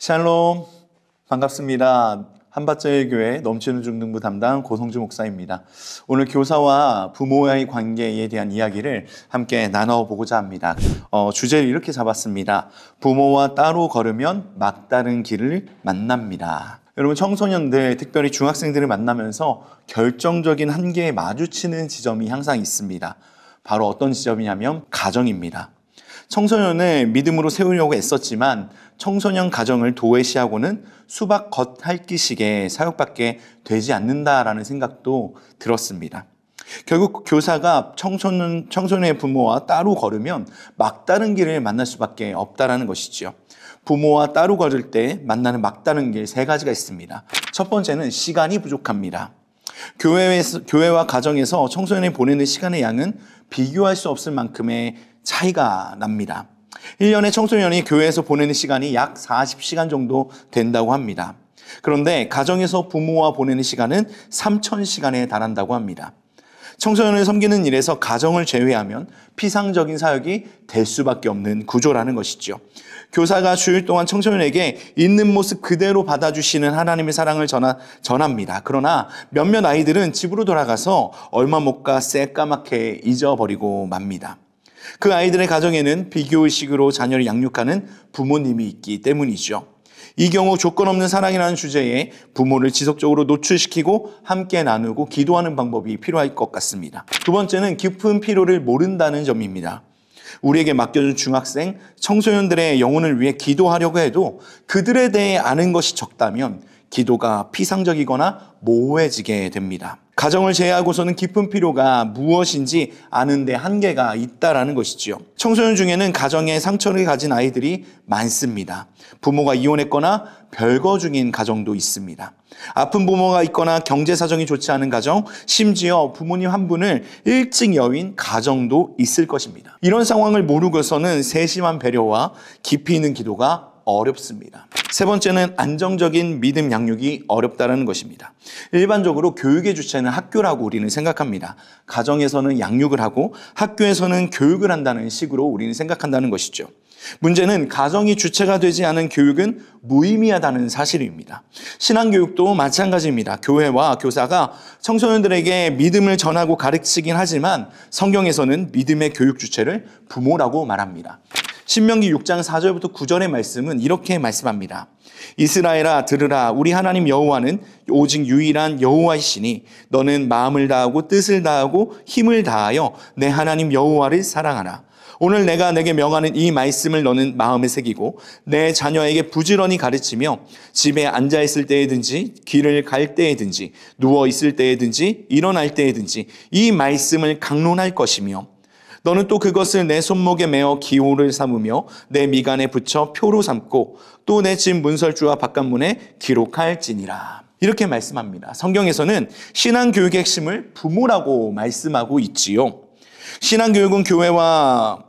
샬롬, 반갑습니다. 한밭제일교회 넘치는 중등부 담당 고성주 목사입니다. 오늘 교사와 부모와의 관계에 대한 이야기를 함께 나눠보고자 합니다. 주제를 이렇게 잡았습니다. 부모와 따로 걸으면 막다른 길을 만납니다. 여러분, 청소년들, 특별히 중학생들을 만나면서 결정적인 한계에 마주치는 지점이 항상 있습니다. 바로 어떤 지점이냐면 가정입니다. 청소년을 믿음으로 세우려고 애썼지만 청소년 가정을 도외시하고는 수박 겉핥기식의 사역밖에 되지 않는다라는 생각도 들었습니다. 결국 교사가 청소년의 부모와 따로 걸으면 막다른 길을 만날 수밖에 없다라는 것이죠. 부모와 따로 걸을 때 만나는 막다른 길 세 가지가 있습니다. 첫 번째는 시간이 부족합니다. 교회와 가정에서 청소년이 보내는 시간의 양은 비교할 수 없을 만큼의 차이가 납니다. 1년에 청소년이 교회에서 보내는 시간이 약 40시간 정도 된다고 합니다. 그런데 가정에서 부모와 보내는 시간은 3,000시간에 달한다고 합니다. 청소년을 섬기는 일에서 가정을 제외하면 피상적인 사역이 될 수밖에 없는 구조라는 것이죠. 교사가 주일 동안 청소년에게 있는 모습 그대로 받아주시는 하나님의 사랑을 전합니다. 그러나 몇몇 아이들은 집으로 돌아가서 얼마 못 가 새까맣게 잊어버리고 맙니다. 그 아이들의 가정에는 비교의식으로 자녀를 양육하는 부모님이 있기 때문이죠. 이 경우 조건 없는 사랑이라는 주제에 부모를 지속적으로 노출시키고 함께 나누고 기도하는 방법이 필요할 것 같습니다. 두 번째는 깊은 필요를 모른다는 점입니다. 우리에게 맡겨준 중학생, 청소년들의 영혼을 위해 기도하려고 해도 그들에 대해 아는 것이 적다면 기도가 피상적이거나 모호해지게 됩니다. 가정을 제외하고서는 깊은 필요가 무엇인지 아는 데 한계가 있다라는 것이지요. 청소년 중에는 가정에 상처를 가진 아이들이 많습니다. 부모가 이혼했거나 별거 중인 가정도 있습니다. 아픈 부모가 있거나 경제 사정이 좋지 않은 가정, 심지어 부모님 한 분을 일찍 여윈 가정도 있을 것입니다. 이런 상황을 모르고서는 세심한 배려와 깊이 있는 기도가 어렵습니다. 세 번째는 안정적인 믿음 양육이 어렵다는 것입니다. 일반적으로 교육의 주체는 학교라고 우리는 생각합니다. 가정에서는 양육을 하고 학교에서는 교육을 한다는 식으로 우리는 생각한다는 것이죠. 문제는 가정이 주체가 되지 않은 교육은 무의미하다는 사실입니다. 신앙교육도 마찬가지입니다. 교회와 교사가 청소년들에게 믿음을 전하고 가르치긴 하지만 성경에서는 믿음의 교육 주체를 부모라고 말합니다. 신명기 6장 4절부터 9절의 말씀은 이렇게 말씀합니다. 이스라엘아 들으라, 우리 하나님 여호와는 오직 유일한 여호와이시니 너는 마음을 다하고 뜻을 다하고 힘을 다하여 내 하나님 여호와를 사랑하라. 오늘 내가 내게 명하는 이 말씀을 너는 마음에 새기고 내 자녀에게 부지런히 가르치며 집에 앉아있을 때에든지 길을 갈 때에든지 누워있을 때에든지 일어날 때에든지 이 말씀을 강론할 것이며 너는 또 그것을 내 손목에 메어 기호를 삼으며 내 미간에 붙여 표로 삼고 또 내 집 문설주와 바깥문에 기록할지니라. 이렇게 말씀합니다. 성경에서는 신앙교육의 핵심을 부모라고 말씀하고 있지요. 신앙교육은 교회와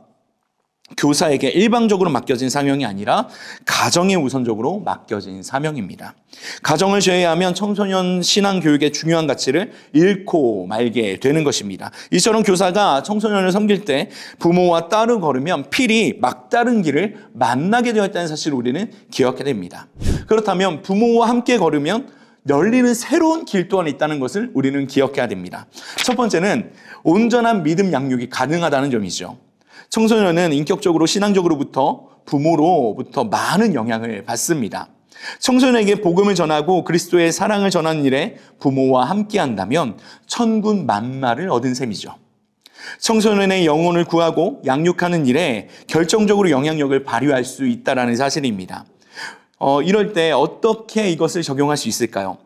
교사에게 일방적으로 맡겨진 사명이 아니라 가정에 우선적으로 맡겨진 사명입니다. 가정을 제외하면 청소년 신앙교육의 중요한 가치를 잃고 말게 되는 것입니다. 이처럼 교사가 청소년을 섬길 때 부모와 따로 걸으면 필히 막다른 길을 만나게 되었다는 사실을 우리는 기억해야 됩니다. 그렇다면 부모와 함께 걸으면 열리는 새로운 길 또한 있다는 것을 우리는 기억해야 됩니다. 첫 번째는 온전한 믿음 양육이 가능하다는 점이죠. 청소년은 인격적으로 신앙적으로부터 부모로부터 많은 영향을 받습니다. 청소년에게 복음을 전하고 그리스도의 사랑을 전하는 일에 부모와 함께한다면 천군 만마를 얻은 셈이죠. 청소년의 영혼을 구하고 양육하는 일에 결정적으로 영향력을 발휘할 수 있다는 사실입니다. 이럴 때 어떻게 이것을 적용할 수 있을까요?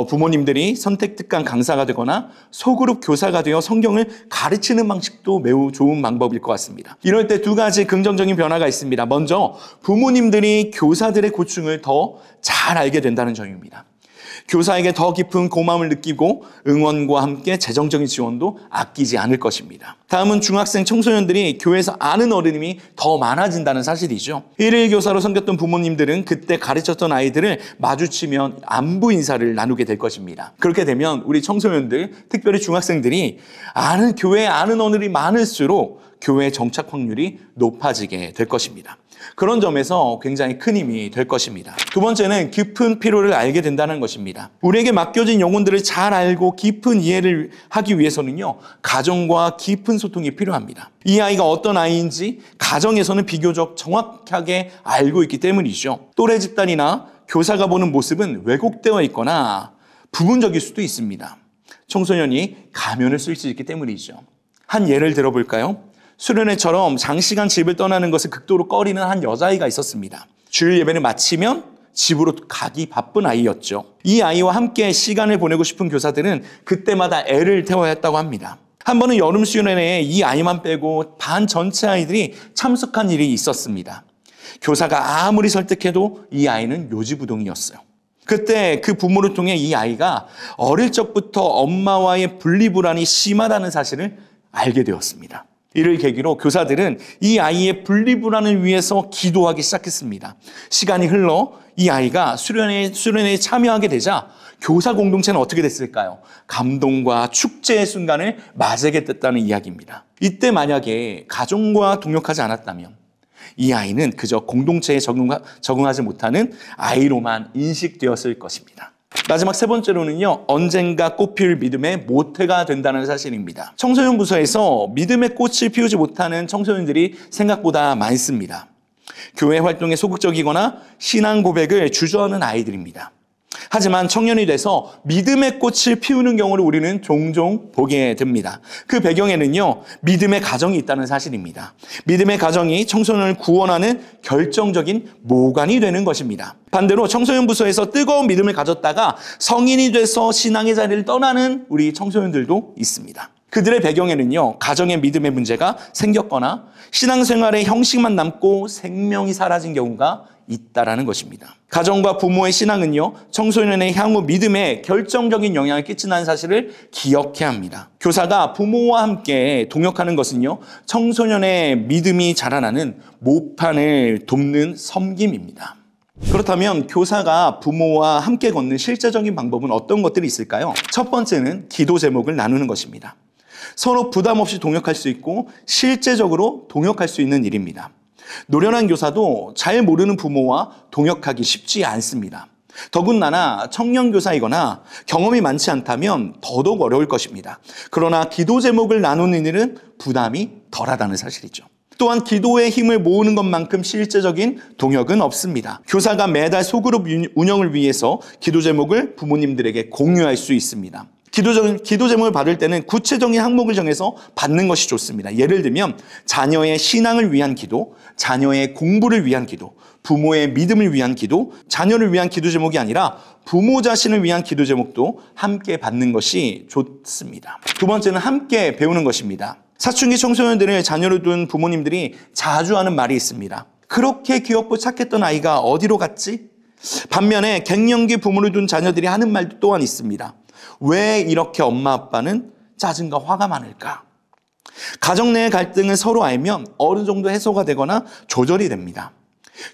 부모님들이 선택특강 강사가 되거나 소그룹 교사가 되어 성경을 가르치는 방식도 매우 좋은 방법일 것 같습니다. 이럴 때 두 가지 긍정적인 변화가 있습니다. 먼저 부모님들이 교사들의 고충을 더 잘 알게 된다는 점입니다. 교사에게 더 깊은 고마움을 느끼고 응원과 함께 재정적인 지원도 아끼지 않을 것입니다. 다음은 중학생 청소년들이 교회에서 아는 어른이 더 많아진다는 사실이죠. 일일 교사로 섬겼던 부모님들은 그때 가르쳤던 아이들을 마주치면 안부 인사를 나누게 될 것입니다. 그렇게 되면 우리 청소년들, 특별히 중학생들이 교회에 아는 어른이 많을수록 교회 정착 확률이 높아지게 될 것입니다. 그런 점에서 굉장히 큰 힘이 될 것입니다. 두 번째는 깊은 필요를 알게 된다는 것입니다. 우리에게 맡겨진 영혼들을 잘 알고 깊은 이해를 하기 위해서는요, 가정과 깊은 소통이 필요합니다. 이 아이가 어떤 아이인지 가정에서는 비교적 정확하게 알고 있기 때문이죠. 또래 집단이나 교사가 보는 모습은 왜곡되어 있거나 부분적일 수도 있습니다. 청소년이 가면을 쓸 수 있기 때문이죠. 한 예를 들어볼까요? 수련회처럼 장시간 집을 떠나는 것을 극도로 꺼리는 한 여자아이가 있었습니다. 주일 예배를 마치면 집으로 가기 바쁜 아이였죠. 이 아이와 함께 시간을 보내고 싶은 교사들은 그때마다 애를 태워야 했다고 합니다. 한 번은 여름 수련회에 이 아이만 빼고 반 전체 아이들이 참석한 일이 있었습니다. 교사가 아무리 설득해도 이 아이는 요지부동이었어요. 그때 그 부모를 통해 이 아이가 어릴 적부터 엄마와의 분리불안이 심하다는 사실을 알게 되었습니다. 이를 계기로 교사들은 이 아이의 분리불안을 위해서 기도하기 시작했습니다. 시간이 흘러 이 아이가 수련회에 참여하게 되자 교사 공동체는 어떻게 됐을까요? 감동과 축제의 순간을 맞이하게 됐다는 이야기입니다. 이때 만약에 가정과 동역하지 않았다면 이 아이는 그저 공동체에 적응하지 못하는 아이로만 인식되었을 것입니다. 마지막 세 번째로는요, 언젠가 꽃피울 믿음의 모태가 된다는 사실입니다. 청소년 부서에서 믿음의 꽃을 피우지 못하는 청소년들이 생각보다 많습니다. 교회 활동에 소극적이거나 신앙 고백을 주저하는 아이들입니다. 하지만 청년이 돼서 믿음의 꽃을 피우는 경우를 우리는 종종 보게 됩니다. 그 배경에는요, 믿음의 가정이 있다는 사실입니다. 믿음의 가정이 청소년을 구원하는 결정적인 모관이 되는 것입니다. 반대로 청소년 부서에서 뜨거운 믿음을 가졌다가 성인이 돼서 신앙의 자리를 떠나는 우리 청소년들도 있습니다. 그들의 배경에는요, 가정의 믿음의 문제가 생겼거나 신앙생활의 형식만 남고 생명이 사라진 경우가 있다라는 것입니다. 가정과 부모의 신앙은요, 청소년의 향후 믿음에 결정적인 영향을 끼친다는 사실을 기억해야 합니다. 교사가 부모와 함께 동역하는 것은요, 청소년의 믿음이 자라나는 모판을 돕는 섬김입니다. 그렇다면 교사가 부모와 함께 걷는 실제적인 방법은 어떤 것들이 있을까요? 첫 번째는 기도 제목을 나누는 것입니다. 서로 부담 없이 동역할 수 있고 실제적으로 동역할 수 있는 일입니다. 노련한 교사도 잘 모르는 부모와 동역하기 쉽지 않습니다. 더군다나 청년 교사이거나 경험이 많지 않다면 더더욱 어려울 것입니다. 그러나 기도 제목을 나누는 일은 부담이 덜하다는 사실이죠. 또한 기도의 힘을 모으는 것만큼 실제적인 동역은 없습니다. 교사가 매달 소그룹 운영을 위해서 기도 제목을 부모님들에게 공유할 수 있습니다. 기도 제목을 받을 때는 구체적인 항목을 정해서 받는 것이 좋습니다. 예를 들면 자녀의 신앙을 위한 기도, 자녀의 공부를 위한 기도, 부모의 믿음을 위한 기도, 자녀를 위한 기도 제목이 아니라 부모 자신을 위한 기도 제목도 함께 받는 것이 좋습니다. 두 번째는 함께 배우는 것입니다. 사춘기 청소년들을 자녀로 둔 부모님들이 자주 하는 말이 있습니다. 그렇게 귀엽고 착했던 아이가 어디로 갔지? 반면에 갱년기 부모를 둔 자녀들이 하는 말도 또한 있습니다. 왜 이렇게 엄마 아빠는 짜증과 화가 많을까? 가정 내의 갈등을 서로 알면 어느 정도 해소가 되거나 조절이 됩니다.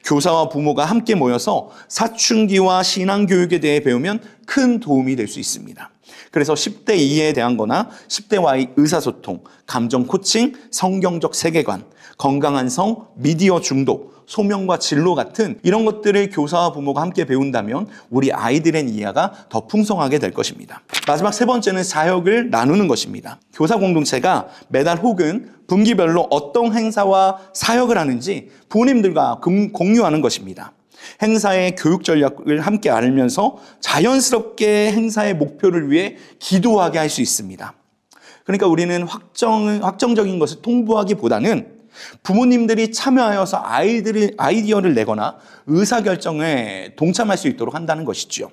교사와 부모가 함께 모여서 사춘기와 신앙교육에 대해 배우면 큰 도움이 될 수 있습니다. 그래서 10대 이해에 대한 거나 10대와의 의사소통, 감정 코칭, 성경적 세계관, 건강한 성, 미디어 중독, 소명과 진로 같은 이런 것들을 교사와 부모가 함께 배운다면 우리 아이들의 이해가 더 풍성하게 될 것입니다. 마지막 세 번째는 사역을 나누는 것입니다. 교사 공동체가 매달 혹은 분기별로 어떤 행사와 사역을 하는지 부모님들과 공유하는 것입니다. 행사의 교육 전략을 함께 알면서 자연스럽게 행사의 목표를 위해 기도하게 할 수 있습니다. 그러니까 우리는 확정적인 것을 통보하기보다는 부모님들이 참여하여서 아이디어를 내거나 의사결정에 동참할 수 있도록 한다는 것이죠.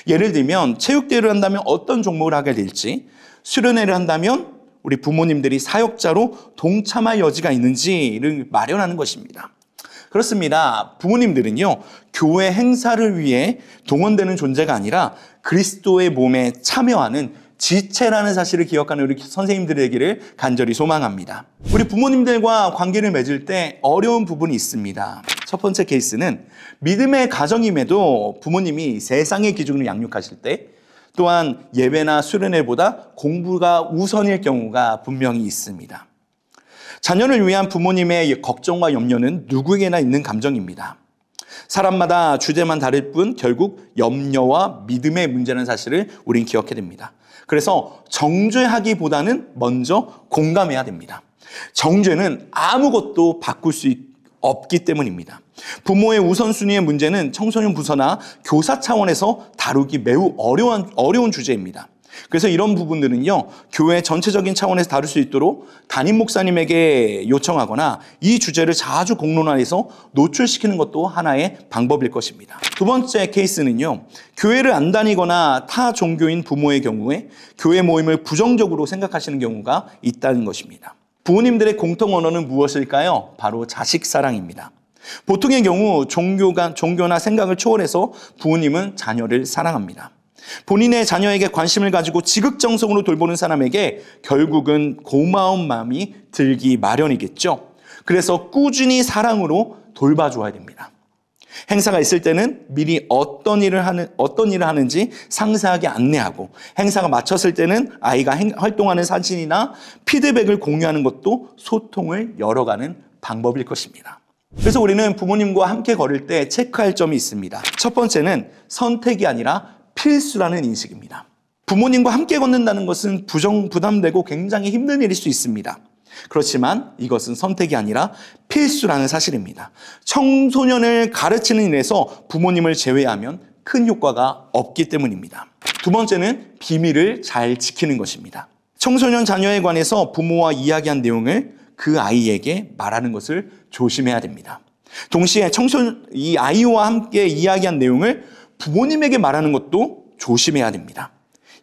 예를 들면 체육대회를 한다면 어떤 종목을 하게 될지, 수련회를 한다면 우리 부모님들이 사역자로 동참할 여지가 있는지를 마련하는 것입니다. 그렇습니다. 부모님들은요, 교회 행사를 위해 동원되는 존재가 아니라 그리스도의 몸에 참여하는 지체라는 사실을 기억하는 우리 선생님들이 되기를 간절히 소망합니다. 우리 부모님들과 관계를 맺을 때 어려운 부분이 있습니다. 첫 번째 케이스는 믿음의 가정임에도 부모님이 세상의 기준으로 양육하실 때, 또한 예배나 수련회보다 공부가 우선일 경우가 분명히 있습니다. 자녀를 위한 부모님의 걱정과 염려는 누구에게나 있는 감정입니다. 사람마다 주제만 다를 뿐 결국 염려와 믿음의 문제라는 사실을 우린 기억해야 됩니다. 그래서 정죄하기보다는 먼저 공감해야 됩니다. 정죄는 아무것도 바꿀 수 없기 때문입니다. 부모의 우선순위의 문제는 청소년 부서나 교사 차원에서 다루기 매우 어려운 주제입니다. 그래서 이런 부분들은요, 교회 전체적인 차원에서 다룰 수 있도록 담임 목사님에게 요청하거나 이 주제를 자주 공론화해서 노출시키는 것도 하나의 방법일 것입니다. 두 번째 케이스는요, 교회를 안 다니거나 타 종교인 부모의 경우에 교회 모임을 부정적으로 생각하시는 경우가 있다는 것입니다. 부모님들의 공통 언어는 무엇일까요? 바로 자식 사랑입니다. 보통의 경우 종교나 생각을 초월해서 부모님은 자녀를 사랑합니다. 본인의 자녀에게 관심을 가지고 지극정성으로 돌보는 사람에게 결국은 고마운 마음이 들기 마련이겠죠. 그래서 꾸준히 사랑으로 돌봐줘야 됩니다. 행사가 있을 때는 미리 어떤 일을 하는지 상세하게 안내하고, 행사가 마쳤을 때는 아이가 활동하는 사진이나 피드백을 공유하는 것도 소통을 열어가는 방법일 것입니다. 그래서 우리는 부모님과 함께 걸을 때 체크할 점이 있습니다. 첫 번째는 선택이 아니라 필수라는 인식입니다. 부모님과 함께 걷는다는 것은 부담되고 굉장히 힘든 일일 수 있습니다. 그렇지만 이것은 선택이 아니라 필수라는 사실입니다. 청소년을 가르치는 일에서 부모님을 제외하면 큰 효과가 없기 때문입니다. 두 번째는 비밀을 잘 지키는 것입니다. 청소년 자녀에 관해서 부모와 이야기한 내용을 그 아이에게 말하는 것을 조심해야 됩니다. 동시에 이 아이와 함께 이야기한 내용을 부모님에게 말하는 것도 조심해야 됩니다.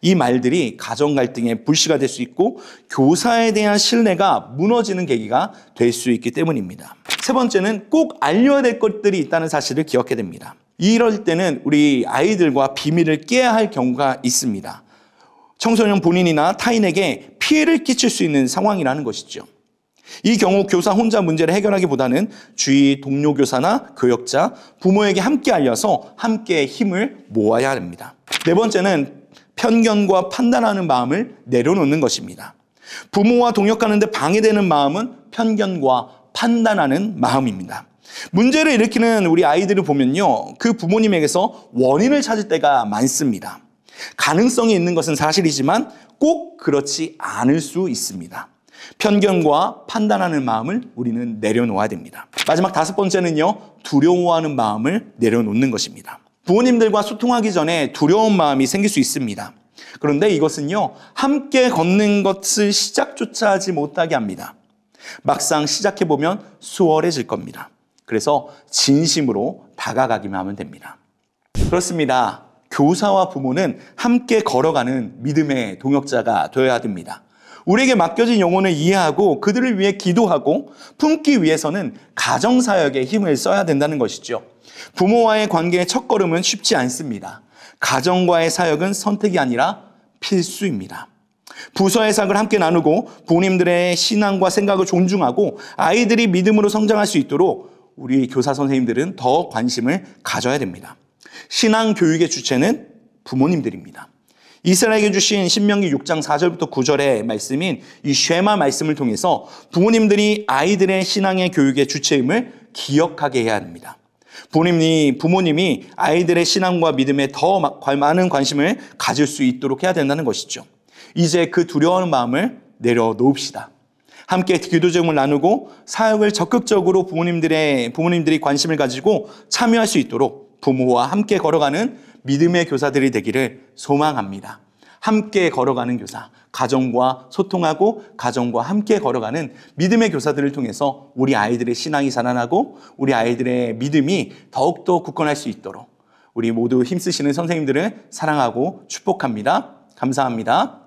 이 말들이 가정 갈등의 불씨가 될 수 있고 교사에 대한 신뢰가 무너지는 계기가 될 수 있기 때문입니다. 세 번째는 꼭 알려야 될 것들이 있다는 사실을 기억해야 됩니다. 이럴 때는 우리 아이들과 비밀을 깨야 할 경우가 있습니다. 청소년 본인이나 타인에게 피해를 끼칠 수 있는 상황이라는 것이죠. 이 경우 교사 혼자 문제를 해결하기보다는 주위 동료 교사나 교역자, 부모에게 함께 알려서 함께 힘을 모아야 합니다. 네 번째는 편견과 판단하는 마음을 내려놓는 것입니다. 부모와 동역하는데 방해되는 마음은 편견과 판단하는 마음입니다. 문제를 일으키는 우리 아이들을 보면요, 그 부모님에게서 원인을 찾을 때가 많습니다. 가능성이 있는 것은 사실이지만 꼭 그렇지 않을 수 있습니다. 편견과 판단하는 마음을 우리는 내려놓아야 됩니다. 마지막 다섯 번째는요, 두려워하는 마음을 내려놓는 것입니다. 부모님들과 소통하기 전에 두려운 마음이 생길 수 있습니다. 그런데 이것은요, 함께 걷는 것을 시작조차 하지 못하게 합니다. 막상 시작해보면 수월해질 겁니다. 그래서 진심으로 다가가기만 하면 됩니다. 그렇습니다. 교사와 부모는 함께 걸어가는 믿음의 동역자가 되어야 됩니다. 우리에게 맡겨진 영혼을 이해하고 그들을 위해 기도하고 품기 위해서는 가정사역에 힘을 써야 된다는 것이죠. 부모와의 관계의 첫걸음은 쉽지 않습니다. 가정과의 사역은 선택이 아니라 필수입니다. 부서의 사역을 함께 나누고 부모님들의 신앙과 생각을 존중하고 아이들이 믿음으로 성장할 수 있도록 우리 교사 선생님들은 더 관심을 가져야 됩니다. 신앙 교육의 주체는 부모님들입니다. 이스라엘에게 주신 신명기 6장 4절부터 9절의 말씀인 이 쉐마 말씀을 통해서 부모님들이 아이들의 신앙의 교육의 주체임을 기억하게 해야 합니다. 부모님이 아이들의 신앙과 믿음에 더 많은 관심을 가질 수 있도록 해야 된다는 것이죠. 이제 그 두려워하는 마음을 내려놓읍시다. 함께 기도 제목을 나누고 사역을 적극적으로 부모님들이 관심을 가지고 참여할 수 있도록 부모와 함께 걸어가는 믿음의 교사들이 되기를 소망합니다. 함께 걸어가는 교사, 가정과 소통하고 가정과 함께 걸어가는 믿음의 교사들을 통해서 우리 아이들의 신앙이 자라나고 우리 아이들의 믿음이 더욱더 굳건할 수 있도록 우리 모두 힘쓰시는 선생님들을 사랑하고 축복합니다. 감사합니다.